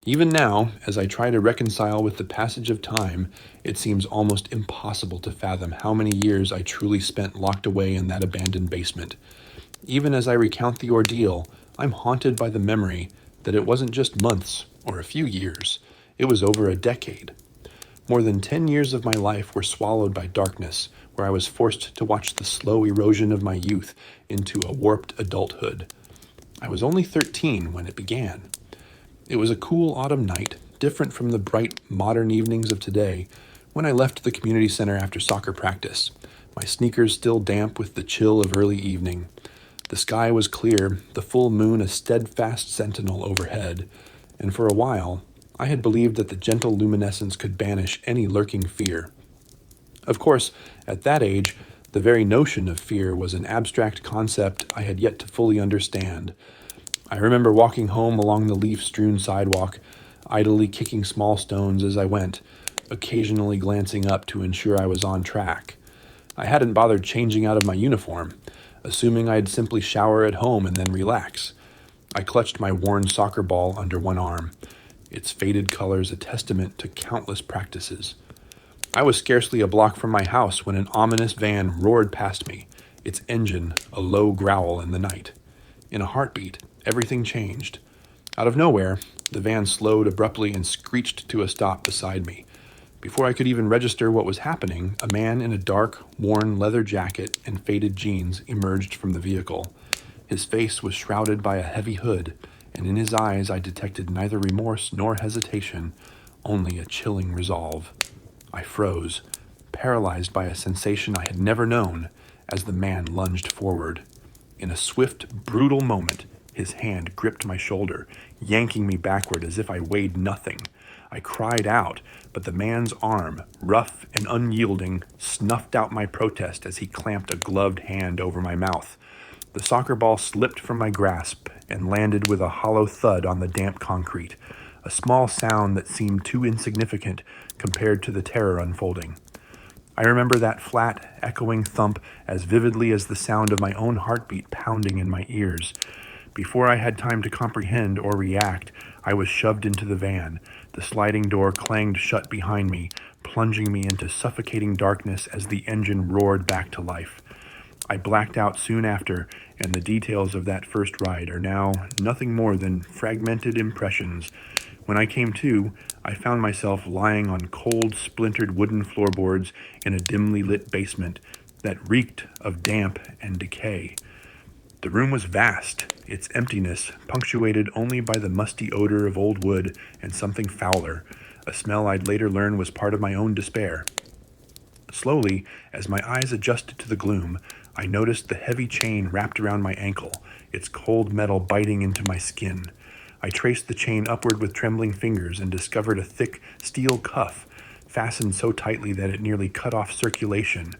Even now, as I try to reconcile with the passage of time, it seems almost impossible to fathom how many years I truly spent locked away in that abandoned basement. Even as I recount the ordeal, I'm haunted by the memory that it wasn't just months or a few years, it was over a decade. More than 10 years of my life were swallowed by darkness, where I was forced to watch the slow erosion of my youth into a warped adulthood. I was only 13 when it began. It was a cool autumn night, different from the bright, modern evenings of today, when I left the community center after soccer practice, my sneakers still damp with the chill of early evening. The sky was clear, the full moon a steadfast sentinel overhead, and for a while I had believed that the gentle luminescence could banish any lurking fear. Of course, at that age, the very notion of fear was an abstract concept I had yet to fully understand. I remember walking home along the leaf-strewn sidewalk, idly kicking small stones as I went, occasionally glancing up to ensure I was on track. I hadn't bothered changing out of my uniform, assuming I'd simply shower at home and then relax. I clutched my worn soccer ball under one arm, its faded colors a testament to countless practices. I was scarcely a block from my house when an ominous van roared past me, its engine a low growl in the night. In a heartbeat, everything changed. Out of nowhere, the van slowed abruptly and screeched to a stop beside me. Before I could even register what was happening, a man in a dark, worn leather jacket and faded jeans emerged from the vehicle. His face was shrouded by a heavy hood, and in his eyes I detected neither remorse nor hesitation, only a chilling resolve. I froze, paralyzed by a sensation I had never known, as the man lunged forward. In a swift, brutal moment, his hand gripped my shoulder, yanking me backward as if I weighed nothing. I cried out, but the man's arm, rough and unyielding, snuffed out my protest as he clamped a gloved hand over my mouth. The soccer ball slipped from my grasp and landed with a hollow thud on the damp concrete, a small sound that seemed too insignificant compared to the terror unfolding. I remember that flat, echoing thump as vividly as the sound of my own heartbeat pounding in my ears. Before I had time to comprehend or react, I was shoved into the van. The sliding door clanged shut behind me, plunging me into suffocating darkness as the engine roared back to life. I blacked out soon after, and the details of that first ride are now nothing more than fragmented impressions. When I came to, I found myself lying on cold, splintered wooden floorboards in a dimly lit basement that reeked of damp and decay. The room was vast, its emptiness punctuated only by the musty odor of old wood and something fouler, a smell I'd later learn was part of my own despair. Slowly, as my eyes adjusted to the gloom, I noticed the heavy chain wrapped around my ankle, its cold metal biting into my skin. I traced the chain upward with trembling fingers and discovered a thick steel cuff, fastened so tightly that it nearly cut off circulation.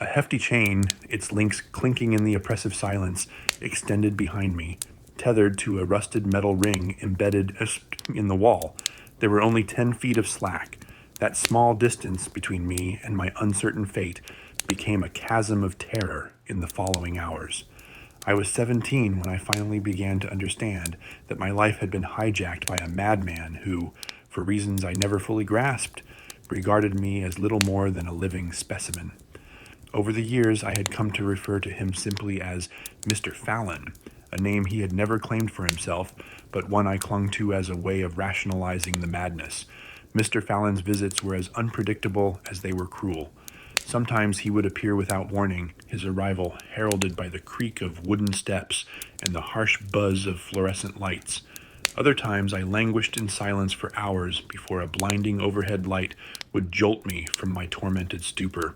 A hefty chain, its links clinking in the oppressive silence, extended behind me, tethered to a rusted metal ring embedded in the wall. There were only 10 feet of slack. That small distance between me and my uncertain fate became a chasm of terror in the following hours. I was 17 when I finally began to understand that my life had been hijacked by a madman who, for reasons I never fully grasped, regarded me as little more than a living specimen. Over the years, I had come to refer to him simply as Mr. Fallon, a name he had never claimed for himself, but one I clung to as a way of rationalizing the madness. Mr. Fallon's visits were as unpredictable as they were cruel. Sometimes he would appear without warning, his arrival heralded by the creak of wooden steps and the harsh buzz of fluorescent lights. Other times I languished in silence for hours before a blinding overhead light would jolt me from my tormented stupor.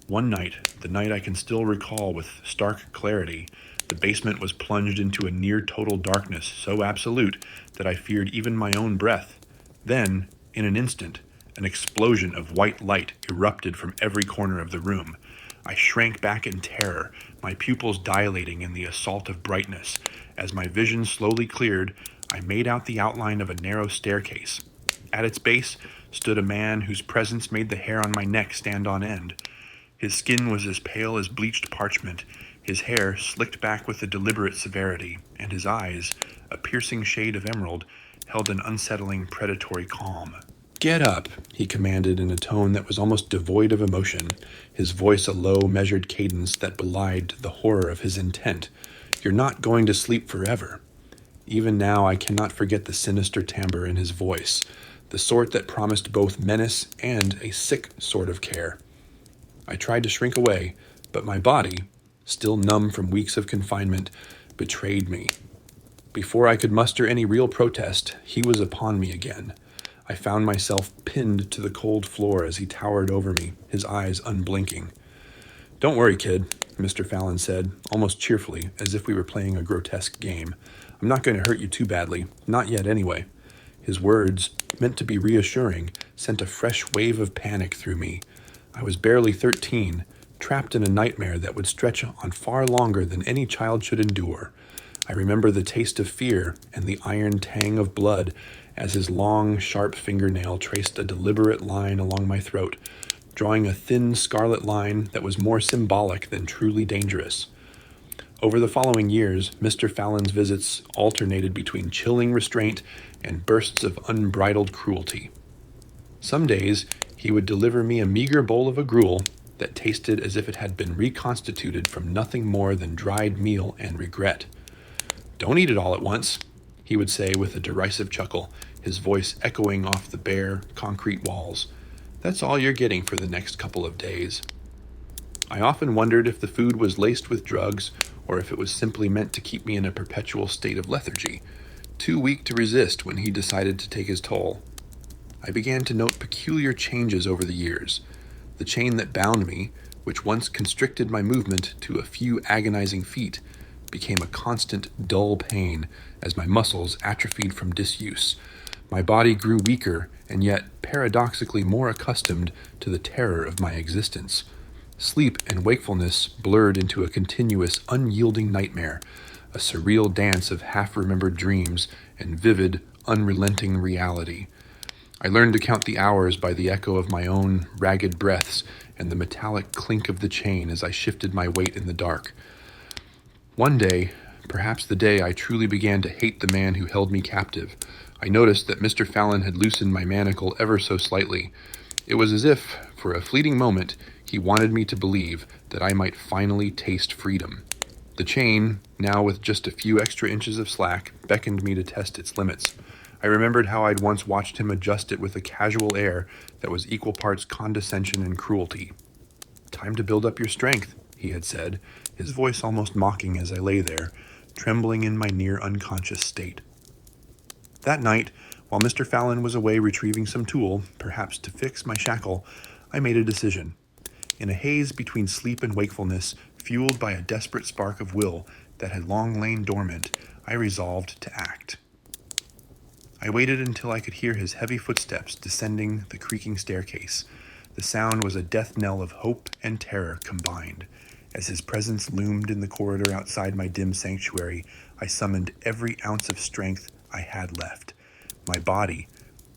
One night, the night I can still recall with stark clarity, the basement was plunged into a near-total darkness so absolute that I feared even my own breath. Then, in an instant, an explosion of white light erupted from every corner of the room. I shrank back in terror, my pupils dilating in the assault of brightness. As my vision slowly cleared, I made out the outline of a narrow staircase. At its base stood a man whose presence made the hair on my neck stand on end. His skin was as pale as bleached parchment, his hair slicked back with a deliberate severity, and his eyes, a piercing shade of emerald, held an unsettling, predatory calm. "Get up," he commanded in a tone that was almost devoid of emotion, his voice a low, measured cadence that belied the horror of his intent. "You're not going to sleep forever." Even now I cannot forget the sinister timbre in his voice, the sort that promised both menace and a sick sort of care. I tried to shrink away, but my body, still numb from weeks of confinement, betrayed me. Before I could muster any real protest, he was upon me again. I found myself pinned to the cold floor as he towered over me, his eyes unblinking. "Don't worry, kid," Mr. Fallon said, almost cheerfully, as if we were playing a grotesque game. "I'm not going to hurt you too badly, not yet anyway." His words, meant to be reassuring, sent a fresh wave of panic through me. I was barely 13, trapped in a nightmare that would stretch on far longer than any child should endure. I remember the taste of fear and the iron tang of blood as his long, sharp fingernail traced a deliberate line along my throat, drawing a thin scarlet line that was more symbolic than truly dangerous. Over the following years, Mr. Fallon's visits alternated between chilling restraint and bursts of unbridled cruelty. Some days, he would deliver me a meager bowl of a gruel that tasted as if it had been reconstituted from nothing more than dried meal and regret. "Don't eat it all at once," he would say with a derisive chuckle, his voice echoing off the bare, concrete walls. "That's all you're getting for the next couple of days." I often wondered if the food was laced with drugs or if it was simply meant to keep me in a perpetual state of lethargy, too weak to resist when he decided to take his toll. I began to note peculiar changes over the years. The chain that bound me, which once constricted my movement to a few agonizing feet, became a constant, dull pain as my muscles atrophied from disuse. My body grew weaker and yet paradoxically more accustomed to the terror of my existence. Sleep and wakefulness blurred into a continuous, unyielding nightmare, a surreal dance of half-remembered dreams and vivid, unrelenting reality. I learned to count the hours by the echo of my own ragged breaths and the metallic clink of the chain as I shifted my weight in the dark. One day, perhaps the day I truly began to hate the man who held me captive, I noticed that Mr. Fallon had loosened my manacle ever so slightly. It was as if, for a fleeting moment, he wanted me to believe that I might finally taste freedom. The chain, now with just a few extra inches of slack, beckoned me to test its limits. I remembered how I'd once watched him adjust it with a casual air that was equal parts condescension and cruelty. "Time to build up your strength," he had said, his voice almost mocking as I lay there, trembling in my near unconscious state. That night, while Mr. Fallon was away retrieving some tool, perhaps to fix my shackle, I made a decision. In a haze between sleep and wakefulness, fueled by a desperate spark of will that had long lain dormant, I resolved to act. I waited until I could hear his heavy footsteps descending the creaking staircase. The sound was a death knell of hope and terror combined. As his presence loomed in the corridor outside my dim sanctuary, I summoned every ounce of strength I had left. My body,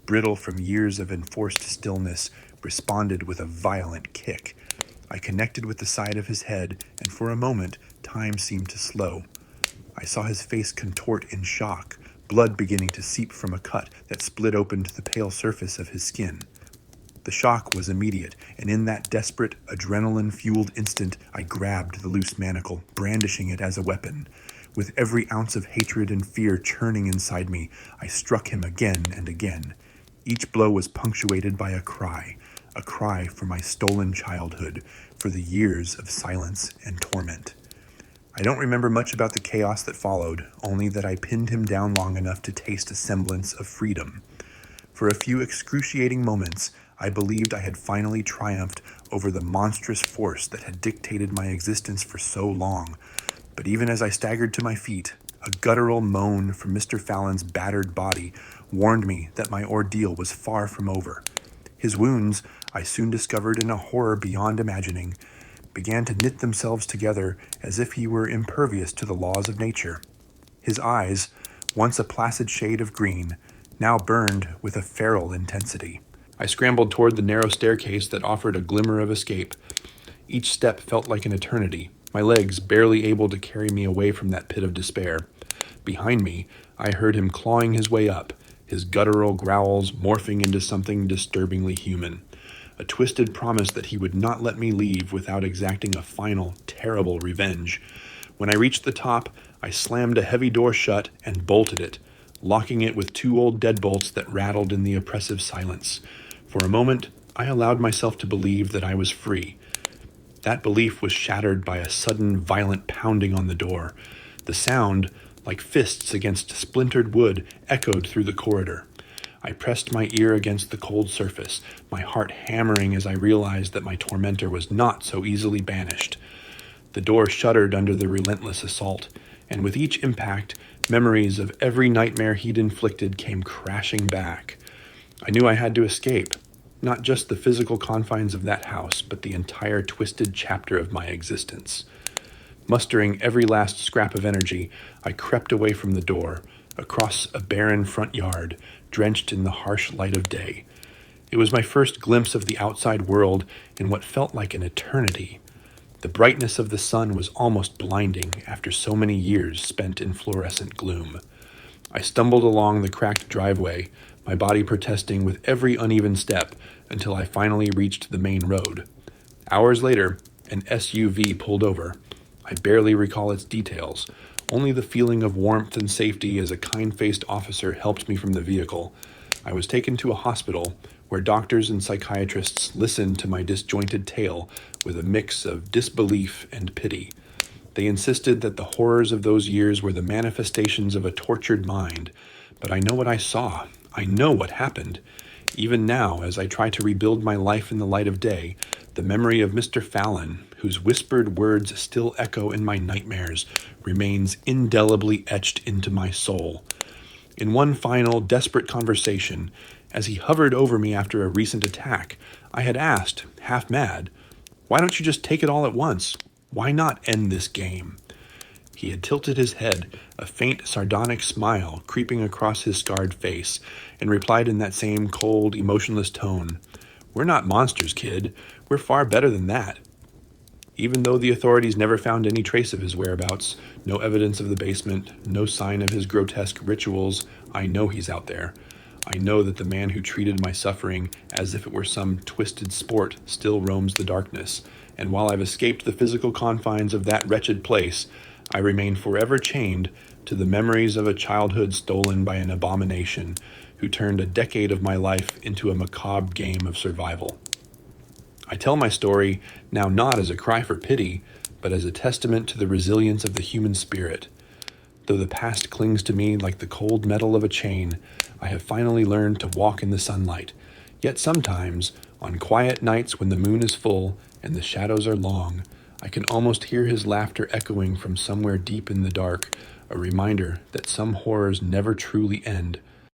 brittle from years of enforced stillness, responded with a violent kick. I connected with the side of his head, and for a moment, time seemed to slow. I saw his face contort in shock, blood beginning to seep from a cut that split open to the pale surface of his skin. The shock was immediate, and in that desperate, adrenaline-fueled instant, I grabbed the loose manacle, brandishing it as a weapon. With every ounce of hatred and fear churning inside me, I struck him again and again. Each blow was punctuated by a cry for my stolen childhood, for the years of silence and torment. I don't remember much about the chaos that followed, only that I pinned him down long enough to taste a semblance of freedom. For a few excruciating moments, I believed I had finally triumphed over the monstrous force that had dictated my existence for so long. But even as I staggered to my feet, a guttural moan from Mr. Fallon's battered body warned me that my ordeal was far from over. His wounds, I soon discovered in a horror beyond imagining, began to knit themselves together as if he were impervious to the laws of nature. His eyes, once a placid shade of green, now burned with a feral intensity. I scrambled toward the narrow staircase that offered a glimmer of escape. Each step felt like an eternity, my legs barely able to carry me away from that pit of despair. Behind me, I heard him clawing his way up, his guttural growls morphing into something disturbingly human. A twisted promise that he would not let me leave without exacting a final, terrible revenge. When I reached the top, I slammed a heavy door shut and bolted it, locking it with 2 old deadbolts that rattled in the oppressive silence. For a moment, I allowed myself to believe that I was free. That belief was shattered by a sudden, violent pounding on the door. The sound, like fists against splintered wood, echoed through the corridor. I pressed my ear against the cold surface, my heart hammering as I realized that my tormentor was not so easily banished. The door shuddered under the relentless assault, and with each impact, memories of every nightmare he'd inflicted came crashing back. I knew I had to escape, not just the physical confines of that house, but the entire twisted chapter of my existence. Mustering every last scrap of energy, I crept away from the door, across a barren front yard, drenched in the harsh light of day. It was my first glimpse of the outside world in what felt like an eternity. The brightness of the sun was almost blinding after so many years spent in fluorescent gloom. I stumbled along the cracked driveway, my body protesting with every uneven step, until I finally reached the main road. Hours later, an SUV pulled over. I barely recall its details, only the feeling of warmth and safety as a kind-faced officer helped me from the vehicle. I was taken to a hospital where doctors and psychiatrists listened to my disjointed tale with a mix of disbelief and pity. They insisted that the horrors of those years were the manifestations of a tortured mind, but I know what I saw. I know what happened. Even now, as I try to rebuild my life in the light of day, the memory of Mr. Fallon, whose whispered words still echo in my nightmares, remains indelibly etched into my soul. In one final, desperate conversation, as he hovered over me after a recent attack, I had asked, half mad, "Why don't you just take it all at once? Why not end this game?" He had tilted his head, a faint, sardonic smile creeping across his scarred face, and replied in that same cold, emotionless tone, "We're not monsters, kid. We're far better than that." Even though the authorities never found any trace of his whereabouts, no evidence of the basement, no sign of his grotesque rituals, I know he's out there. I know that the man who treated my suffering as if it were some twisted sport still roams the darkness, and while I've escaped the physical confines of that wretched place, I remain forever chained to the memories of a childhood stolen by an abomination who turned a decade of my life into a macabre game of survival. I tell my story now not as a cry for pity, but as a testament to the resilience of the human spirit. Though the past clings to me like the cold metal of a chain, I have finally learned to walk in the sunlight. Yet sometimes, on quiet nights when the moon is full and the shadows are long, I can almost hear his laughter echoing from somewhere deep in the dark, a reminder that some horrors never truly end,